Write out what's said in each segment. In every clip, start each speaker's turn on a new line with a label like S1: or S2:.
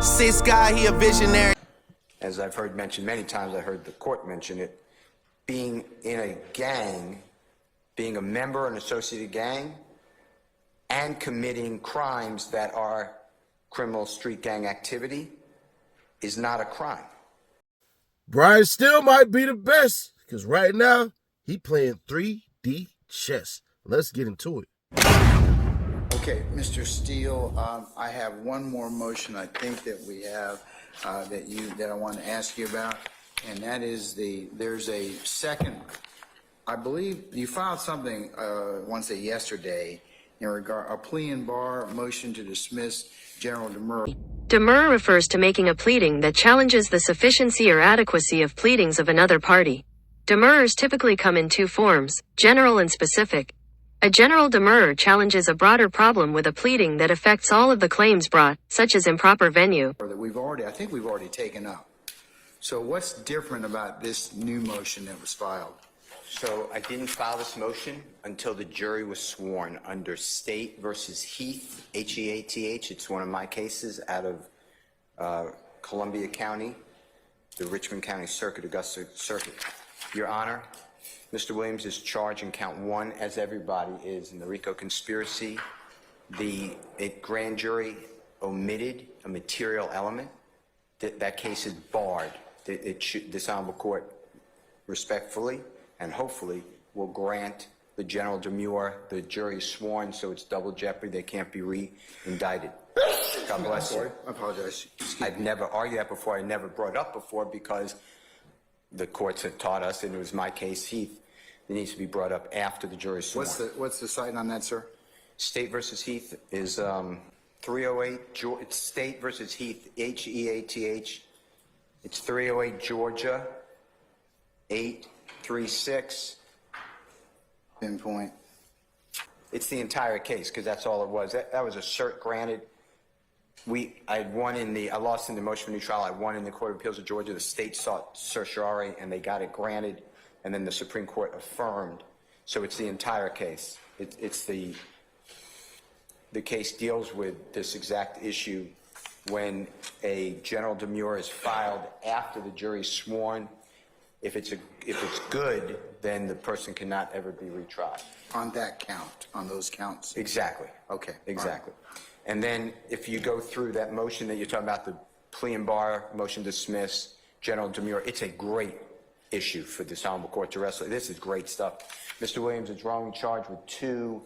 S1: Six guy, he a visionary.
S2: As I've heard mentioned many times, I heard the court mention it, being in a gang, being a member, an associated gang, and committing crimes that are criminal street gang activity is not a crime.
S3: Brian still might be the best, because right now, he playing 3D chess. Let's get into it.
S4: Okay, Mr. Steele, I have one more motion I think that we have that I want to ask you about, and that is there's a second, I believe you filed something, I want to say yesterday, in regard a plea and bar motion to dismiss General Demur.
S5: Demur refers to making a pleading that challenges the sufficiency or adequacy of pleadings of another party. Demurs typically come in two forms, general and specific. A general demur challenges a broader problem with a pleading that affects all of the claims brought, such as improper venue.
S4: That I think we've already taken up. So what's different about this new motion that was filed?
S2: So I didn't file this motion until the jury was sworn under State versus Heath, H-E-A-T-H. It's one of my cases out of Columbia County, the Richmond County Circuit, Augusta Circuit. Your Honor, Mr. Williams is charged in count one, as everybody is, in the RICO conspiracy. The grand jury omitted a material element. That case is barred. This honorable court respectfully and hopefully will grant the general demur. The jury is sworn, so it's double jeopardy. They can't be re-indicted. God bless you.
S4: I apologize.
S2: I've never argued that before. I never brought it up before because the courts have taught us, and it was my case, Heath, it needs to be brought up after the jury is sworn.
S4: What's the cite on that, sir?
S2: State versus Heath is 308, it's State versus Heath, H-E-A-T-H. It's 308 Georgia, 836.
S4: Pinpoint.
S2: It's the entire case, because that's all it was. That was a cert granted. I lost in the motion for new trial. I won in the Court of Appeals of Georgia. The state sought certiorari, and they got it granted, and then the Supreme Court affirmed. So it's the entire case. The case deals with this exact issue when a general demur is filed after the jury's sworn. If it's good, then the person cannot ever be retried.
S4: On that count, on those counts?
S2: Exactly.
S4: Okay.
S2: Exactly. And then if you go through that motion that you're talking about, the plea and bar, motion to dismiss, general demur, it's a great issue for this honorable court to wrestle. This is great stuff. Mr. Williams is wrongly charged with 2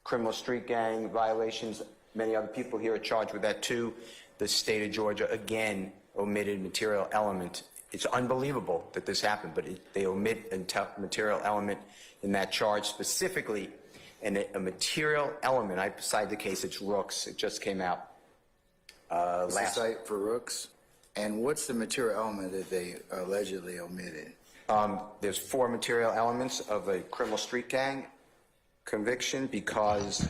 S2: criminal street gang violations. Many other people here are charged with that too. The state of Georgia, again, omitted material element. It's unbelievable that this happened, but they omit a material element in that charge specifically. And a material element, I cite the case, it's Rooks. It just came out
S4: What's the cite for Rooks? And what's the material element that they allegedly omitted?
S2: There's 4 material elements of a criminal street gang conviction because,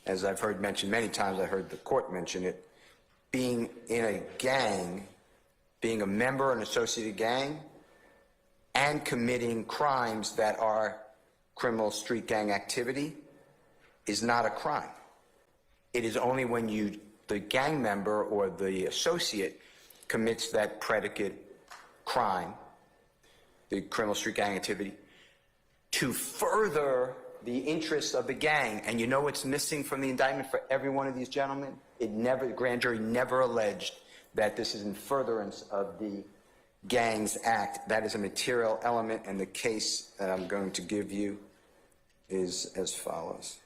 S2: as I've heard mentioned many times, I heard the court mention it, being in a gang, being a member, an associated gang, and committing crimes that are criminal street gang activity is not a crime. It is only when the gang member or the associate commits that predicate crime, the criminal street gang activity, to further the interests of the gang. And you know what's missing from the indictment for every one of these gentlemen? The grand jury never alleged that this is in furtherance of the Gangs Act. That is a material element, and the case that I'm going to give you is as follows.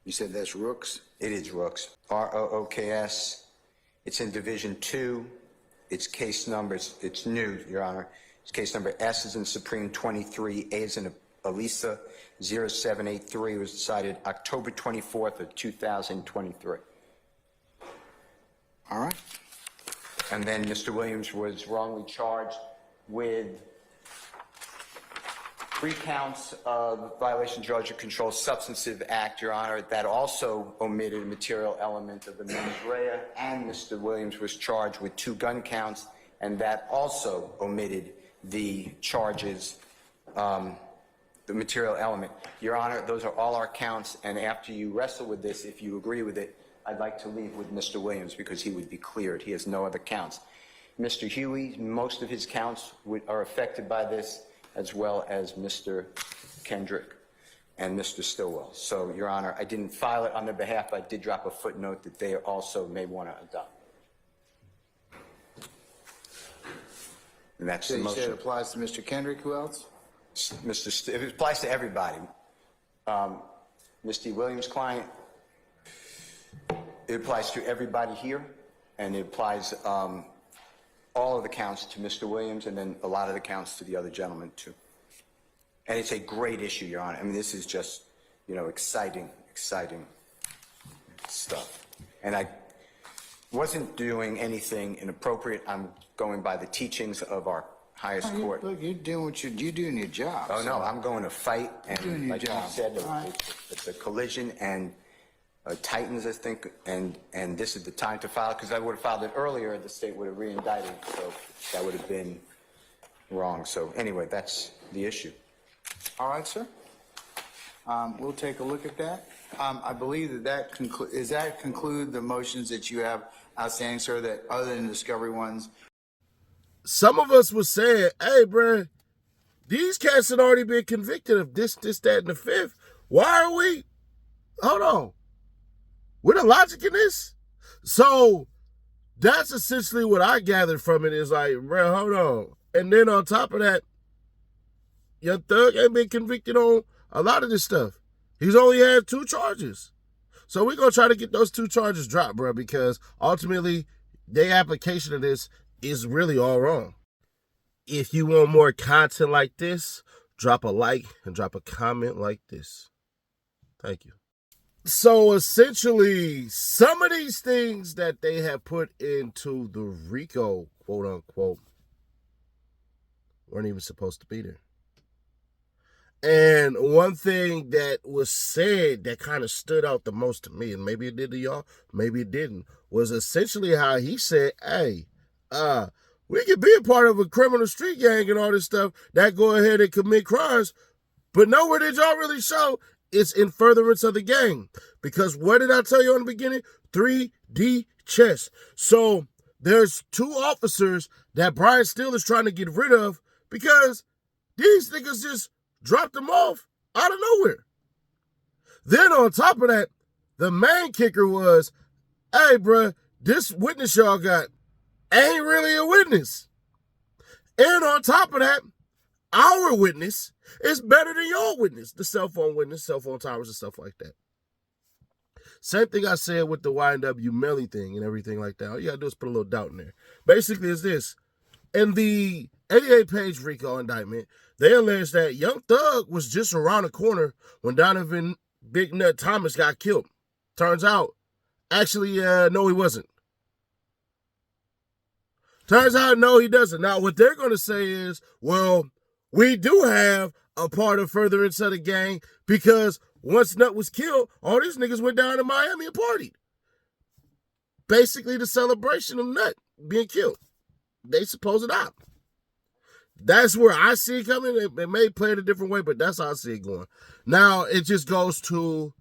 S4: You said that's Rooks?
S2: It is Rooks. R-O-O-K-S. It's in Division 2. Its case number, it's new, Your Honor. It's case number S is in Supreme 23, A is in Elisa 0783. It was decided October 24th of 2023.
S4: All right.
S2: And then Mr. Williams was wrongly charged with 3 counts of violation of Georgia Controlled Substances Act, Your Honor. That also omitted a material element of the mens rea, and Mr. Williams was charged with 2 gun counts, and that also omitted the charges, the material element. Your Honor, those are all our counts, and after you wrestle with this, if you agree with it, I'd like to leave with Mr. Williams because he would be cleared. He has no other counts. Mr. Huey, most of his counts are affected by this, as well as Mr. Kendrick and Mr. Stillwell. So, Your Honor, I didn't file it on their behalf, but I did drop a footnote that they also may want to adopt. And that's
S4: So
S2: the
S4: you said it
S2: motion.
S4: applies to Mr. Kendrick, who else?
S2: It applies to everybody. Mr. Williams' client, it applies to everybody here, and it applies all of the counts to Mr. Williams, and then a lot of the counts to the other gentlemen, too. And it's a great issue, Your Honor. I mean, this is just, exciting stuff. And I wasn't doing anything inappropriate. I'm going by the teachings of our highest court.
S4: Look, you're doing you're doing your job.
S2: Oh, no, I'm going to fight,
S4: doing
S2: and
S4: your
S2: like you
S4: job.
S2: said,
S4: All right.
S2: it's a collision, and Titans, I think, and this is the time to file, because I would have filed it earlier, the state would have re-indicted, so that would have been wrong. So anyway, that's the issue.
S4: All right, sir. We'll take a look at that. I believe that conclude the motions that you have outstanding, sir, that other than discovery ones?
S3: Some of us was saying, hey, bruh, these cats had already been convicted of this, that, and the fifth. Why are we? Hold on. Where's the logic in this? So that's essentially what I gathered from it is like, bruh, hold on. And then on top of that, Young Thug ain't been convicted on a lot of this stuff. He's only had 2 charges. So we're going to try to get those 2 charges dropped, bro, because ultimately their application of this is really all wrong. If you want more content like this, drop a like and drop a comment like this. Thank you. So essentially, some of these things that they have put into the RICO, quote unquote, weren't even supposed to be there. And one thing that was said that kind of stood out the most to me, and maybe it did to y'all, maybe it didn't, was essentially how he said, hey, we could be a part of a criminal street gang and all this stuff that go ahead and commit crimes, but nowhere did y'all really show it's in furtherance of the gang. Because what did I tell you in the beginning? 3D chess. So there's 2 officers that Brian Steele is trying to get rid of because these niggas just dropped them off out of nowhere. Then on top of that, the main kicker was, hey, bruh, this witness y'all got ain't really a witness. And on top of that, our witness is better than your witness, the cell phone witness, cell phone towers and stuff like that. Same thing I said with the YNW Melly thing and everything like that. All you gotta do is put a little doubt in there. Basically, it's this. In the 88-page RICO indictment, they allege that Young Thug was just around the corner when Donovan Big Nut Thomas got killed. Turns out, actually, no, he wasn't. Turns out, no, he doesn't. Now, what they're going to say is, well, we do have a part of furtherance of the gang because once Nut was killed, all these niggas went down to Miami and partied. Basically, the celebration of Nut being killed. They suppose it out. That's where I see it coming. It may play it a different way, but that's how I see it going. Now, it just goes to,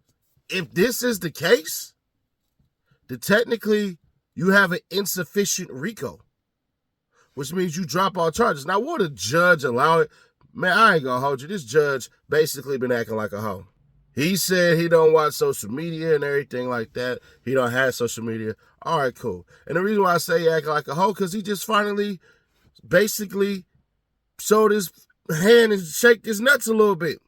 S3: if this is the case, then technically you have an insufficient RICO, which means you drop all charges. Now, would a judge allow it? Man, I ain't gonna hold you. This judge basically been acting like a hoe. He said he don't watch social media and everything like that. He don't have social media. All right, cool. And the reason why I say he acting like a hoe, because he just finally basically showed his hand and shake his nuts a little bit.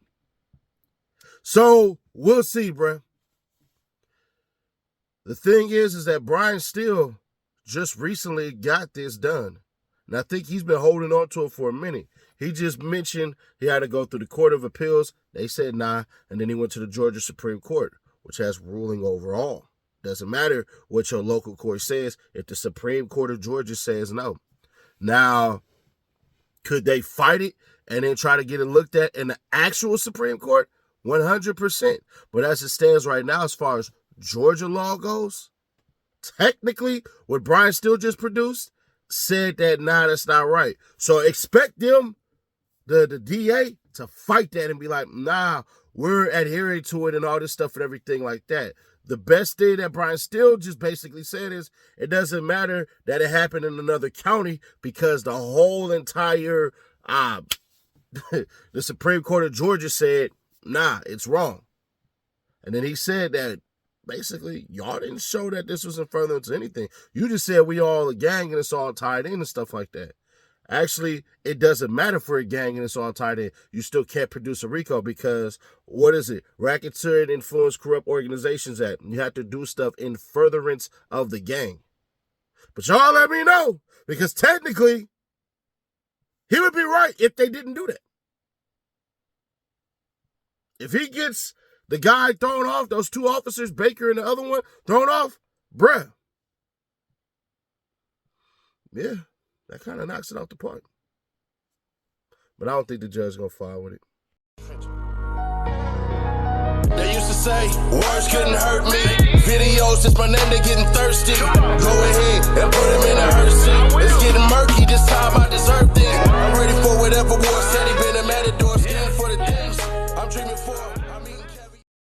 S3: So, we'll see, bruh. The thing is that Brian Steele just recently got this done. And I think he's been holding on to it for a minute. He just mentioned he had to go through the Court of Appeals. They said nah. And then he went to the Georgia Supreme Court, which has ruling over all. Doesn't matter what your local court says if the Supreme Court of Georgia says no. Now, could they fight it and then try to get it looked at in the actual Supreme Court? 100%. But as it stands right now, as far as Georgia law goes, technically, what Brian Steele just produced said that, nah, that's not right. So expect them, the DA, to fight that and be like, nah, we're adhering to it and all this stuff and everything like that. the best thing that Brian Steele just basically said is it doesn't matter that it happened in another county because the whole entire the Supreme Court of Georgia said, nah, it's wrong. And then he said that basically y'all didn't show that this was in furtherance of anything. You just said we all a gang and it's all tied in and stuff like that. Actually, it doesn't matter for a gang and it's all tied in. You still can't produce a RICO because, what is it? Racketeering, Influence, Corrupt Organizations Act. You have to do stuff in furtherance of the gang. But y'all let me know, because technically, he would be right if they didn't do that. If he gets the guy thrown off, those two officers, Baker and the other one, thrown off, bruh. Yeah. That kind of knocks it out the park. But I don't think the judge is going to file with it.
S1: They used to say, words couldn't hurt me. Videos, just my name, they getting thirsty. Go ahead and put him in a hearse. It's getting murky, this time I deserve this. I'm ready for whatever war said. He been a matador, skin for the things I'm dreaming for.